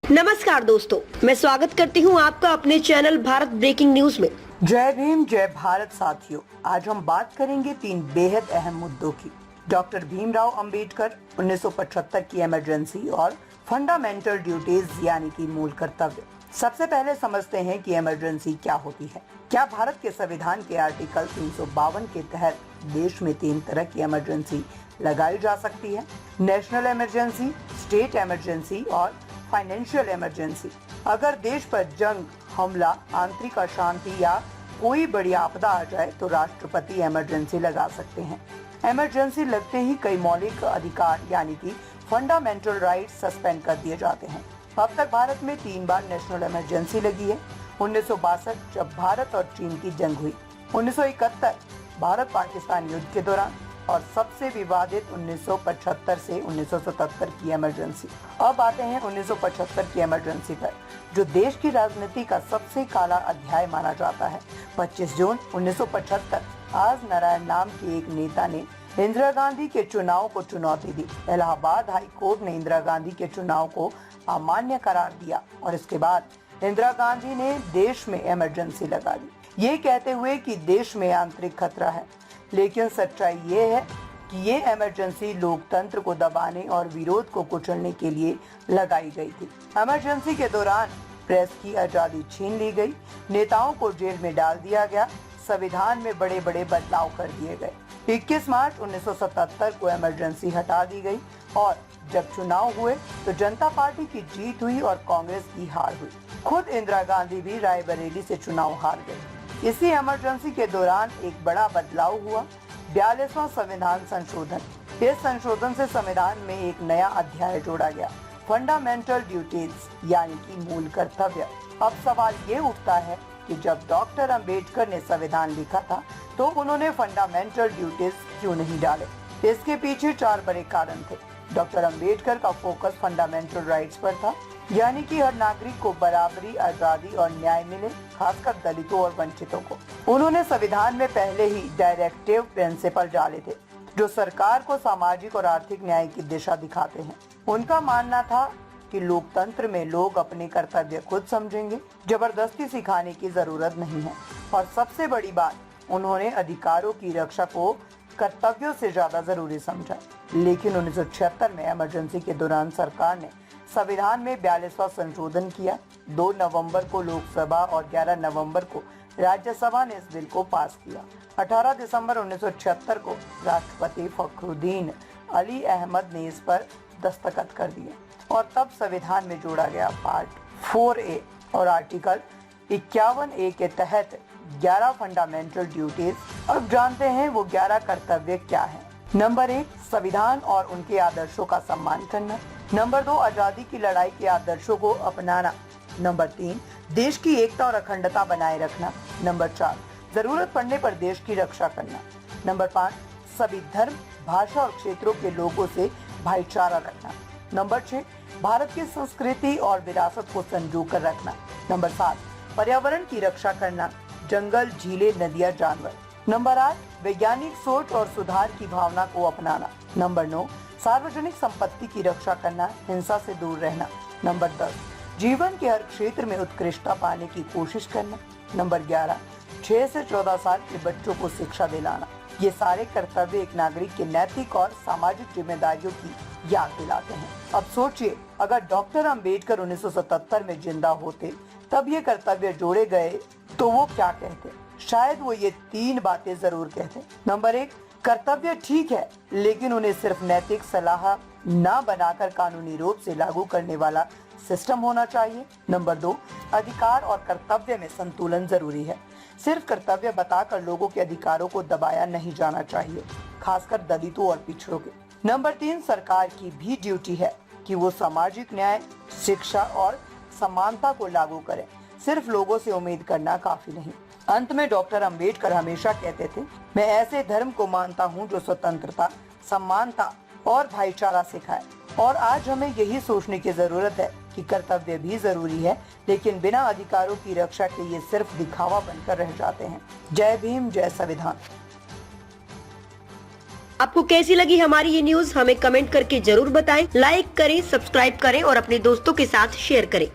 नमस्कार दोस्तों, मैं स्वागत करती हूं आपका अपने चैनल भारत ब्रेकिंग न्यूज में। जय भीम जय भारत साथियों, आज हम बात करेंगे 3 बेहद अहम मुद्दों की। डॉक्टर भीमराव अंबेडकर 1975 की इमरजेंसी और फंडामेंटल ड्यूटीज यानी कि मूल कर्तव्य। सबसे पहले समझते हैं कि इमरजेंसी क्या होती है। क्या भारत के संविधान के आर्टिकल 352 के तहत देश में 3 तरह की इमरजेंसी लगाई जा सकती है? नेशनल इमरजेंसी, स्टेट इमरजेंसी और फाइनेंशियल इमरजेंसी। अगर देश पर जंग, हमला, आंतरिक अशांति या कोई बड़ी आपदा आ जाए तो राष्ट्रपति इमरजेंसी लगा सकते हैं। इमरजेंसी लगते ही कई मौलिक अधिकार यानी कि फंडामेंटल राइट्स सस्पेंड कर दिए जाते हैं। अब तक भारत में 3 बार नेशनल इमरजेंसी लगी है। 1962 जब भारत और चीन की जंग हुई, 1971 भारत पाकिस्तान युद्ध के दौरान और सबसे विवादित 1975 से 1977 की इमरजेंसी। अब आते हैं 1975 की इमरजेंसी पर, जो देश की राजनीति का सबसे काला अध्याय माना जाता है। 25 जून 1975 आज नारायण नाम के एक नेता ने इंदिरा गांधी के चुनाव को चुनौती दी। इलाहाबाद हाई कोर्ट ने इंदिरा गांधी के चुनाव को अमान्य करार दिया और इसके बाद इंदिरा गांधी ने देश में इमरजेंसी लगा दी, ये कहते हुए कि देश में आंतरिक खतरा है। लेकिन सच्चाई ये है कि ये इमरजेंसी लोकतंत्र को दबाने और विरोध को कुचलने के लिए लगाई गई थी। इमरजेंसी के दौरान प्रेस की आजादी छीन ली गई, नेताओं को जेल में डाल दिया गया, संविधान में बड़े बड़े बदलाव कर दिए गए। 21 मार्च 1977 को इमरजेंसी हटा दी गई और जब चुनाव हुए तो जनता पार्टी की जीत हुई और कांग्रेस की हार हुई। खुद इंदिरा गांधी भी रायबरेली से चुनाव हार गई। इसी इमरजेंसी के दौरान एक बड़ा बदलाव हुआ, 42वां संविधान संशोधन। इस संशोधन से संविधान में एक नया अध्याय जोड़ा गया, फंडामेंटल ड्यूटीज यानी कि मूल कर्तव्य। अब सवाल ये उठता है कि जब डॉक्टर अंबेडकर ने संविधान लिखा था तो उन्होंने फंडामेंटल ड्यूटीज क्यों नहीं डाले? इसके पीछे 4 बड़े कारण थे। डॉक्टर अंबेडकर का फोकस फंडामेंटल राइट्स पर था, यानी कि हर नागरिक को बराबरी, आजादी और न्याय मिले, खासकर दलितों और वंचितों को। उन्होंने संविधान में पहले ही डायरेक्टिव प्रिंसिपल डाले थे जो सरकार को सामाजिक और आर्थिक न्याय की दिशा दिखाते हैं। उनका मानना था कि लोकतंत्र में लोग अपने कर्तव्य खुद समझेंगे, जबरदस्ती सिखाने की जरूरत नहीं है। और सबसे बड़ी बात, उन्होंने अधिकारों की रक्षा को कर्तव्यों से ज्यादा जरूरी समझा। लेकिन 1976 में इमरजेंसी के दौरान सरकार ने संविधान में 42वां संशोधन किया। 2 नवंबर को लोकसभा और 11 नवंबर को राज्यसभा ने इस बिल को पास किया। 18 दिसंबर 1976 को राष्ट्रपति फखरुद्दीन अली अहमद ने इस पर दस्तखत कर दिए और तब संविधान में जोड़ा गया पार्ट 4A और आर्टिकल 51A के तहत 11 फंडामेंटल ड्यूटीज। अब जानते हैं वो 11 कर्तव्य क्या है। नंबर 1, संविधान और उनके आदर्शों का सम्मान करना। नंबर 2, आजादी की लड़ाई के आदर्शों को अपनाना। नंबर 3, देश की एकता और अखंडता बनाए रखना। नंबर 4, जरूरत पड़ने पर देश की रक्षा करना। नंबर 5, सभी धर्म, भाषा और क्षेत्रों के लोगों से भाईचारा रखना। नंबर 6, भारत की संस्कृति और विरासत को संजो कर रखना। नंबर 7, पर्यावरण की रक्षा करना, जंगल, झीलें, नदियां, जानवर। नंबर 8, वैज्ञानिक सोच और सुधार की भावना को अपनाना। नंबर 9, सार्वजनिक संपत्ति की रक्षा करना, हिंसा से दूर रहना। नंबर 10, जीवन के हर क्षेत्र में उत्कृष्टता पाने की कोशिश करना। नंबर 11, 6 से 14 साल के बच्चों को शिक्षा दिलाना। ये सारे कर्तव्य एक नागरिक के नैतिक और सामाजिक जिम्मेदारियों की याद दिलाते हैं। अब सोचिए, अगर डॉक्टर अंबेडकर 1977 में जिंदा होते तब ये कर्तव्य जोड़े गए तो वो क्या कहते? शायद वो ये 3 बातें जरूर कहते। नंबर 1, कर्तव्य ठीक है, लेकिन उन्हें सिर्फ नैतिक सलाह ना बनाकर कानूनी रूप से लागू करने वाला सिस्टम होना चाहिए। नंबर 2, अधिकार और कर्तव्य में संतुलन जरूरी है। सिर्फ कर्तव्य बताकर लोगों के अधिकारों को दबाया नहीं जाना चाहिए, खासकर दलितों और पिछड़ों के। नंबर 3, सरकार की भी ड्यूटी है कि वो सामाजिक न्याय, शिक्षा और समानता को लागू करे। सिर्फ लोगों से उम्मीद करना काफी नहीं। अंत में डॉक्टर अंबेडकर हमेशा कहते थे, मैं ऐसे धर्म को मानता हूँ जो स्वतंत्रता, समानता और भाईचारा सिखाए। और आज हमें यही सोचने की जरूरत है कि कर्तव्य भी जरूरी है, लेकिन बिना अधिकारों की रक्षा के ये सिर्फ दिखावा बनकर रह जाते हैं। जय भीम, जय संविधान। आपको कैसी लगी हमारी ये न्यूज हमें कमेंट करके जरूर बताएं। लाइक करें, सब्सक्राइब करें और अपने दोस्तों के साथ शेयर करें।